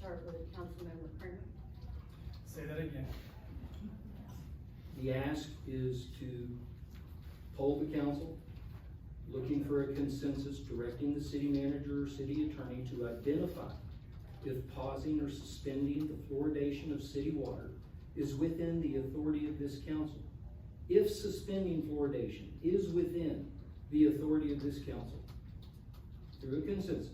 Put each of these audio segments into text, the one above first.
start with Councilmember Kramer. Say that again. The ask is to poll the council, looking for a consensus, directing the city manager or city attorney to identify if pausing or suspending the fluoridation of city water is within the authority of this council. If suspending fluoridation is within the authority of this council, through a consensus,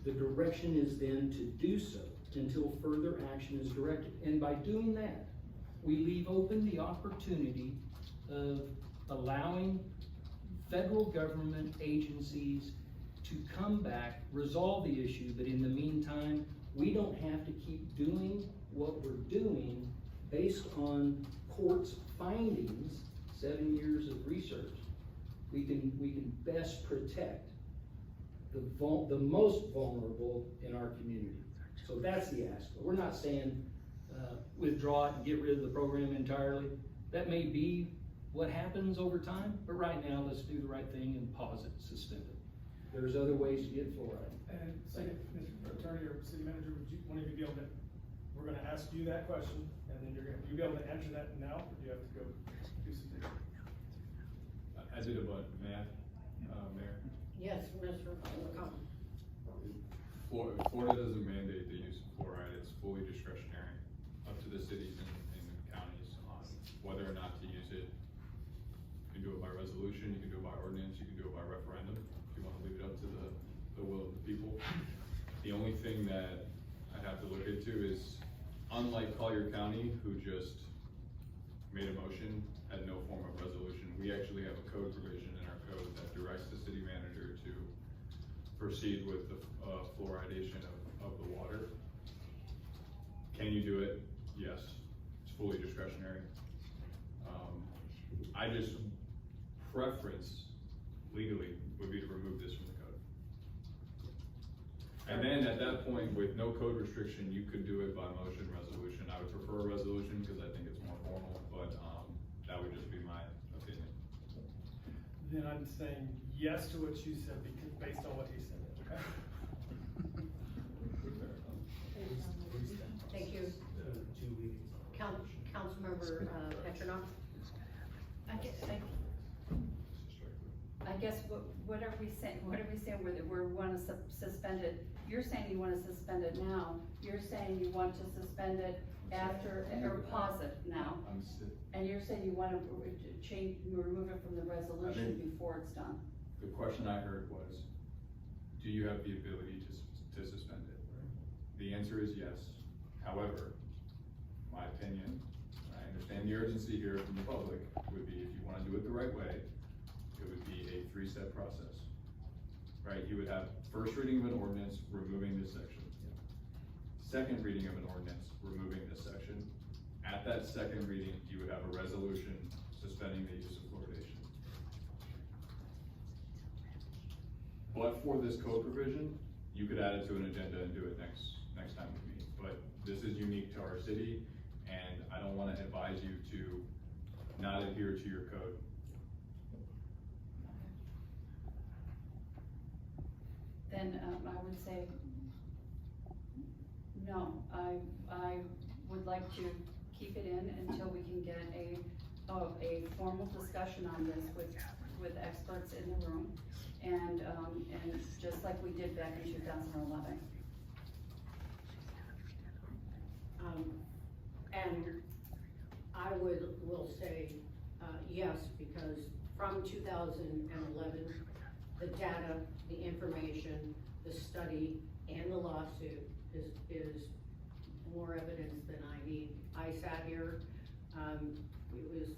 the direction is then to do so until further action is directed. And by doing that, we leave open the opportunity of allowing federal government agencies to come back, resolve the issue, but in the meantime, we don't have to keep doing what we're doing based on court's findings, 7 years of research. We can best protect the most vulnerable in our community. So that's the ask. We're not saying withdraw it and get rid of the program entirely. That may be what happens over time, but right now let's do the right thing and pause it, suspend it. There's other ways to get fluoride. And second, Mr. Attorney or City Manager, would you, one of you be able to, we're gonna ask you that question, and then you be able to answer that now, or do you have to go do something? I did a what, Mayor? Yes, Mr. McCollum. Florida doesn't mandate the use of fluoride, it's fully discretionary, up to the cities and counties on whether or not to use it. You can do it by resolution, you can do it by ordinance, you can do it by referendum, if you wanna leave it up to the will of the people. The only thing that I'd have to look into is, unlike Collier County, who just made a motion, had no form of resolution, we actually have a code provision in our code that directs the city manager to proceed with the fluoridation of the water. Can you do it? Yes, it's fully discretionary. I just preference legally would be to remove this from the code. And then at that point, with no code restriction, you could do it by motion resolution. I would prefer a resolution because I think it's more formal, but that would just be my opinion. Then I'm saying yes to what you said because based on what he said, okay? Thank you. Councilmember Petronoff. I guess what are we saying? What are we saying? We want to suspend it. You're saying you want to suspend it now. You're saying you want to suspend it after or pause it now. And you're saying you want to remove it from the resolution before it's done. The question I heard was, do you have the ability to suspend it? The answer is yes. However, my opinion, I understand the urgency here from the public, would be if you want to do it the right way, it would be a 3-step process, right? You would have first reading of an ordinance, removing this section. Second reading of an ordinance, removing this section. At that second reading, you would have a resolution suspending the use of fluoridation. But for this code provision, you could add it to an agenda and do it next time we meet. But this is unique to our city, and I don't want to advise you to not adhere to your code. Then I would say no. I would like to keep it in until we can get a formal discussion on this with experts in the room, and just like we did back in 2011. And I will say yes, because from 2011, the data, the information, the study, and the lawsuit is more evidence than I need. I sat here, it was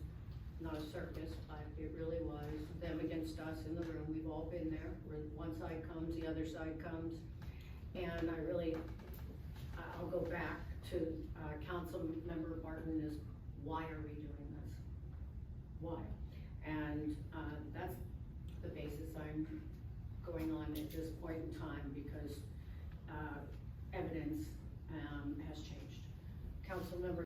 not a circus, but it really was them against us in the room. We've all been there, where one side comes, the other side comes. And I'll go back to Councilmember Barton is, why are we doing this? Why? And that's the basis I'm going on at this point in time, because evidence has changed. Councilmember